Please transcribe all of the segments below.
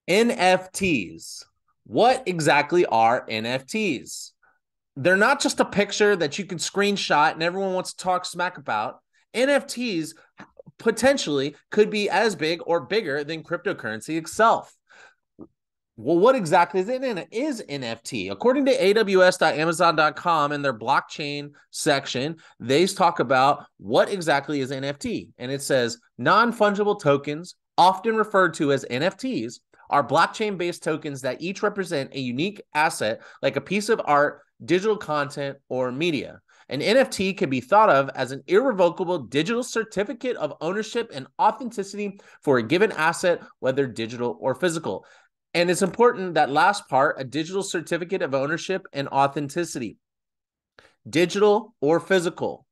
NFTs. What exactly are NFTs? They're not just a picture that you can screenshot and everyone wants to talk smack about. NFTs potentially could be as big or bigger than cryptocurrency itself. Well, what exactly is NFT? According to aws.amazon.com and their blockchain section, they talk about what exactly is NFT. And it says non-fungible tokens, often referred to as NFTs, are blockchain-based tokens that each represent a unique asset like a piece of art, digital content, or media. An NFT can be thought of as an irrevocable digital certificate of ownership and authenticity for a given asset, whether digital or physical. And it's important that last part, a digital certificate of ownership and authenticity, digital or physical.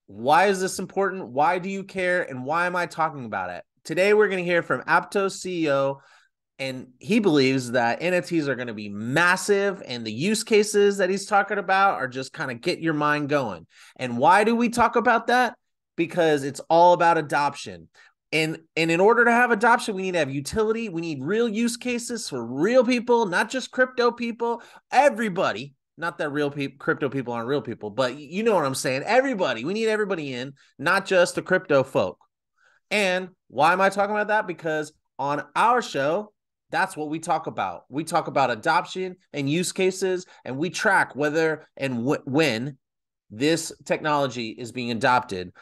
Why is this important? Why do you care? And why am I talking about it? Today, we're going to hear from Aptos CEO, and he believes that NFTs are going to be massive, and the use cases that he's talking about are just kind of get your mind going. And why do we talk about that? Because it's all about adoption. And in order to have adoption, we need to have utility. We need real use cases for real people, not just crypto people. Everybody, not that crypto people aren't real people, but you know what I'm saying. Everybody, we need everybody in, not just the crypto folk. And why am I talking about that? Because on our show, that's what we talk about. We talk about adoption and use cases, and we track whether and when this technology is being adopted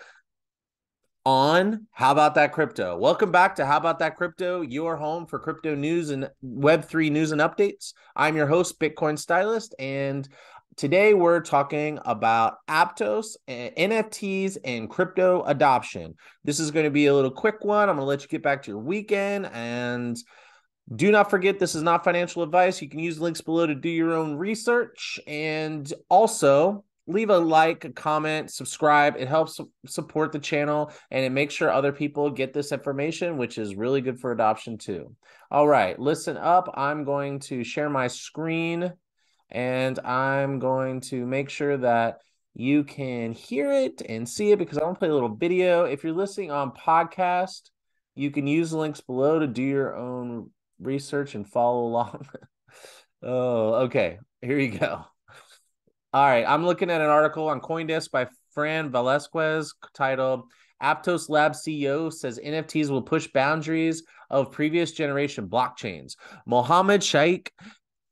on How About That Crypto. Welcome back to How About That Crypto, your home for crypto news and Web3 news and updates. I'm your host, Bitcoin Stylist, and today we're talking about Aptos, NFTs, and crypto adoption. This is going to be a little quick one. I'm going to let you get back to your weekend, and do not forget, this is not financial advice. You can use links below to do your own research, and also leave a like, a comment, subscribe. It helps support the channel, and it makes sure other people get this information, which is really good for adoption too. All right, listen up. I'm going to share my screen, and I'm going to make sure that you can hear it and see it because I want to play a little video. If you're listening on podcast, you can use the links below to do your own research and follow along. Oh, okay. Here you go. All right, I'm looking at an article on CoinDesk by Fran Velasquez titled Aptos Lab CEO says NFTs will push boundaries of previous generation blockchains. Mohammed Shaikh,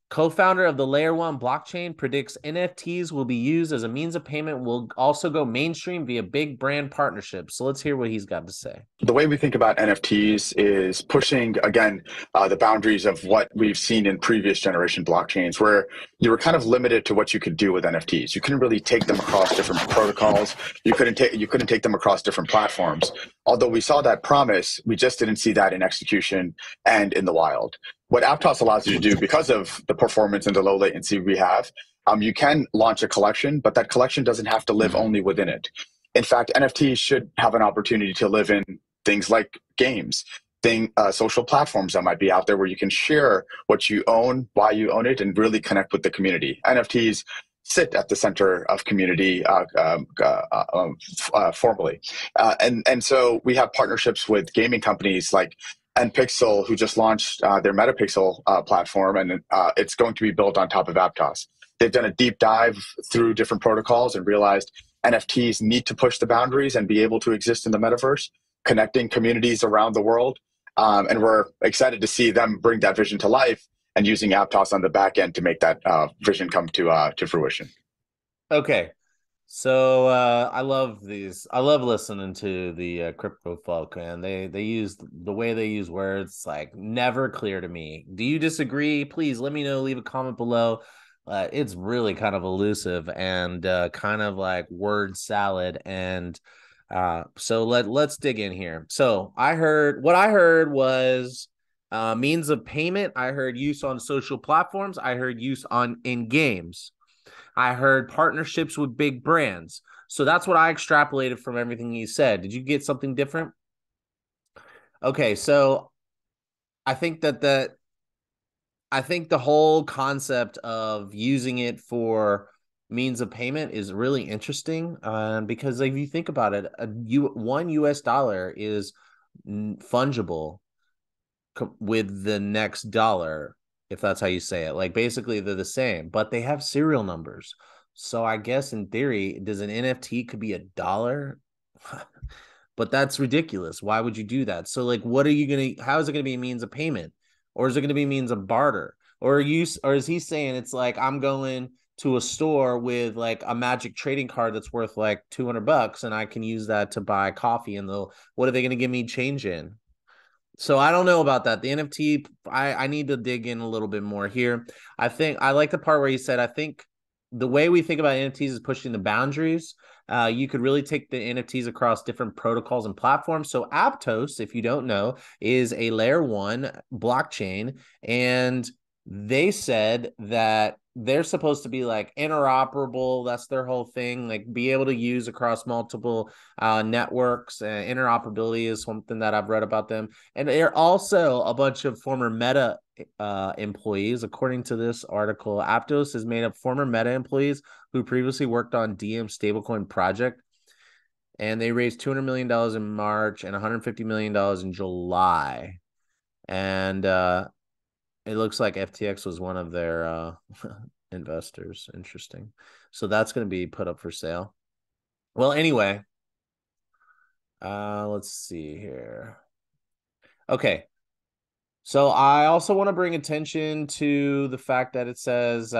co-founder of the Layer 1 blockchain, predicts NFTs will be used as a means of payment, will also go mainstream via big brand partnerships. So let's hear what he's got to say. The way we think about NFTs is pushing, again, the boundaries of what we've seen in previous generation blockchains, where you were kind of limited to what you could do with NFTs. You couldn't really take them across different protocols. You couldn't take them across different platforms. Although we saw that promise, we just didn't see that in execution and in the wild. What Aptos allows you to do, because of the performance and the low latency we have, you can launch a collection, but that collection doesn't have to live only within it. In fact, NFTs should have an opportunity to live in things like games, social platforms that might be out there where you can share what you own, why you own it, and really connect with the community. NFTs sit at the center of community formally. And so we have partnerships with gaming companies like NPixel, who just launched their Metapixel platform, and it's going to be built on top of Aptos. They've done a deep dive through different protocols and realized NFTs need to push the boundaries and be able to exist in the metaverse, connecting communities around the world. And we're excited to see them bring that vision to life and using Aptos on the back end to make that vision come to fruition. Okay. So I love these. I love listening to the crypto folk, and they use the way they use words like never clear to me. Do you disagree? Please let me know. Leave a comment below. It's really kind of elusive and kind of like word salad. And so let's dig in here. So I heard was means of payment. I heard use on social platforms. I heard use in games. I heard partnerships with big brands. So that's what I extrapolated from everything he said. Did you get something different? Okay, so I think the whole concept of using it for means of payment is really interesting because if you think about it, $1 US is fungible. with the next dollar, if that's how you say it. Like basically they're the same, but they have serial numbers. So I guess in theory, does an NFT could be $1? But that's ridiculous. Why would you do that? So like what are you gonna how is it gonna be a means of payment? Or is it gonna be a means of barter? Or is he saying it's like I'm going to a store with like a magic trading card that's worth like $200 and I can use that to buy coffee and they'll what are they gonna give me change in? So I don't know about that. The NFT, I need to dig in a little bit more here. I think I like the part where he said, I think the way we think about NFTs is pushing the boundaries. You could really take the NFTs across different protocols and platforms. So Aptos, if you don't know, is a layer one blockchain. And they said that they're supposed to be like interoperable. That's their whole thing, like be able to use across multiple networks. Interoperability is something that I've read about them. And they're also a bunch of former Meta employees. According to this article, Aptos is made up former Meta employees who previously worked on DM stablecoin project. And they raised $200 million in March and $150 million in July. And it looks like FTX was one of their investors. Interesting. So that's going to be put up for sale. Well, anyway, let's see here. Okay. So I also want to bring attention to the fact that it says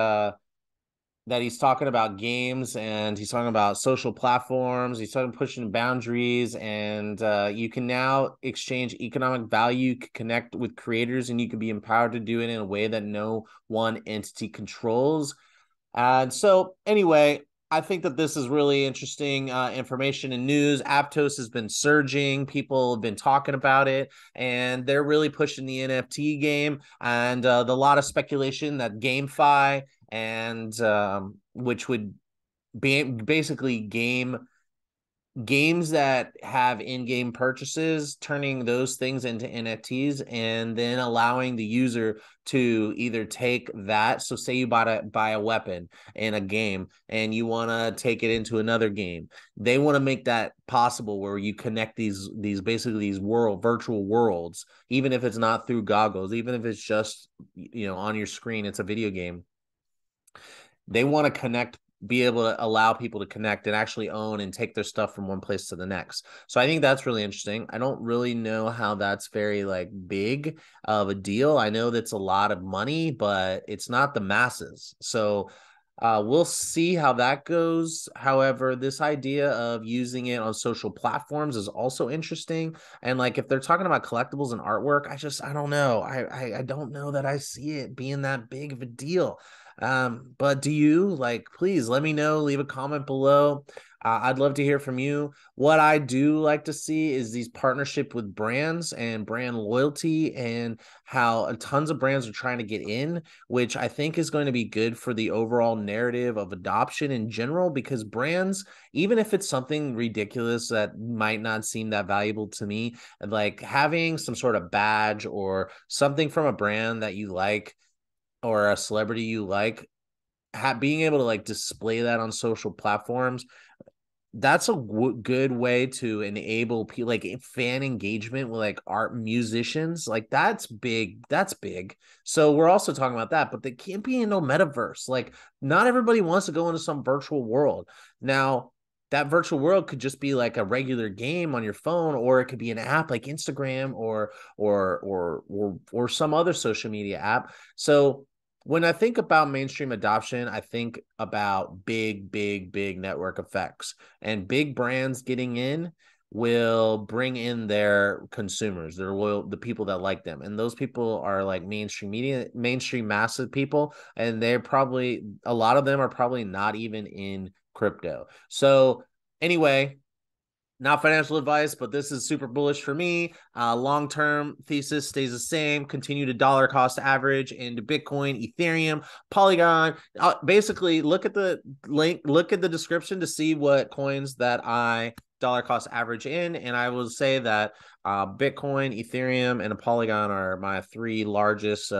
that he's talking about games and he's talking about social platforms. He's talking pushing boundaries, and you can now exchange economic value, connect with creators, and you can be empowered to do it in a way that no one entity controls. And so, anyway, I think that this is really interesting information and news. Aptos has been surging. People have been talking about it, and they're really pushing the NFT game. And the lot of speculation that GameFi and which would be basically games that have in-game purchases, turning those things into NFTs and then allowing the user to either take that. So say you buy a weapon in a game and you want to take it into another game. They want to make that possible where you connect these basically these virtual worlds, even if it's not through goggles, even if it's just on your screen, it's a video game. They want to be able to allow people to connect and actually own and take their stuff from one place to the next. So I think that's really interesting. I don't really know how that's very like big of a deal. I know that's a lot of money, but it's not the masses. So we'll see how that goes. However, this idea of using it on social platforms is also interesting. And like, if they're talking about collectibles and artwork, I don't know. I don't know that I see it being that big of a deal. But do you please let me know, leave a comment below. I'd love to hear from you. What I do like to see is these partnership with brands and brand loyalty, and how tons of brands are trying to get in, which I think is going to be good for the overall narrative of adoption in general, because brands, even if it's something ridiculous that might not seem that valuable to me, like having some sort of badge or something from a brand that you like or a celebrity you like, being able to display that on social platforms, that's a good way to enable fan engagement with art musicians. That's big. So we're also talking about that, but they can't be in no metaverse. Not everybody wants to go into some virtual world. Now that virtual world could just be like a regular game on your phone, or it could be an app like Instagram or some other social media app. So when I think about mainstream adoption, I think about big network effects, and big brands getting in will bring in their consumers, their loyal, the people that like them. And those people are like mainstream media, mainstream massive people. And a lot of them are probably not even in crypto. So anyway, not financial advice, but this is super bullish for me. Long-term thesis stays the same. Continue to dollar cost average into Bitcoin, Ethereum, Polygon. Basically, look at the link, look at the description to see what coins that I dollar cost average in. And I will say that Bitcoin, Ethereum, and a Polygon are my three largest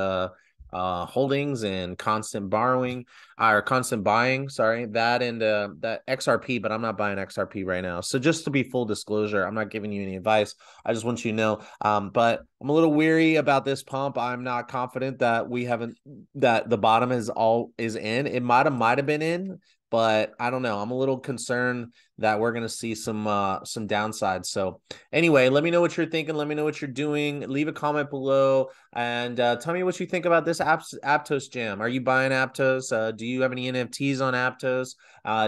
holdings and constant borrowing or constant buying. Sorry, that and that XRP, but I'm not buying XRP right now. So just to be full disclosure, I'm not giving you any advice. I just want you to know. But I'm a little weary about this pump. I'm not confident that we haven't that the bottom is in. It might have been in, but I don't know. I'm a little concerned that we're gonna see some downsides. So anyway, let me know what you're thinking. Let me know what you're doing. Leave a comment below and tell me what you think about this Aptos jam. Are you buying Aptos? Do you have any NFTs on Aptos?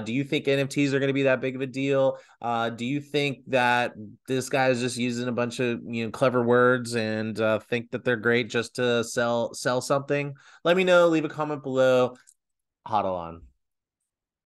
Do you think NFTs are going to be that big of a deal? Do you think that this guy is just using a bunch of clever words and think that they're great just to sell something? Let me know. Leave a comment below. Huddle on.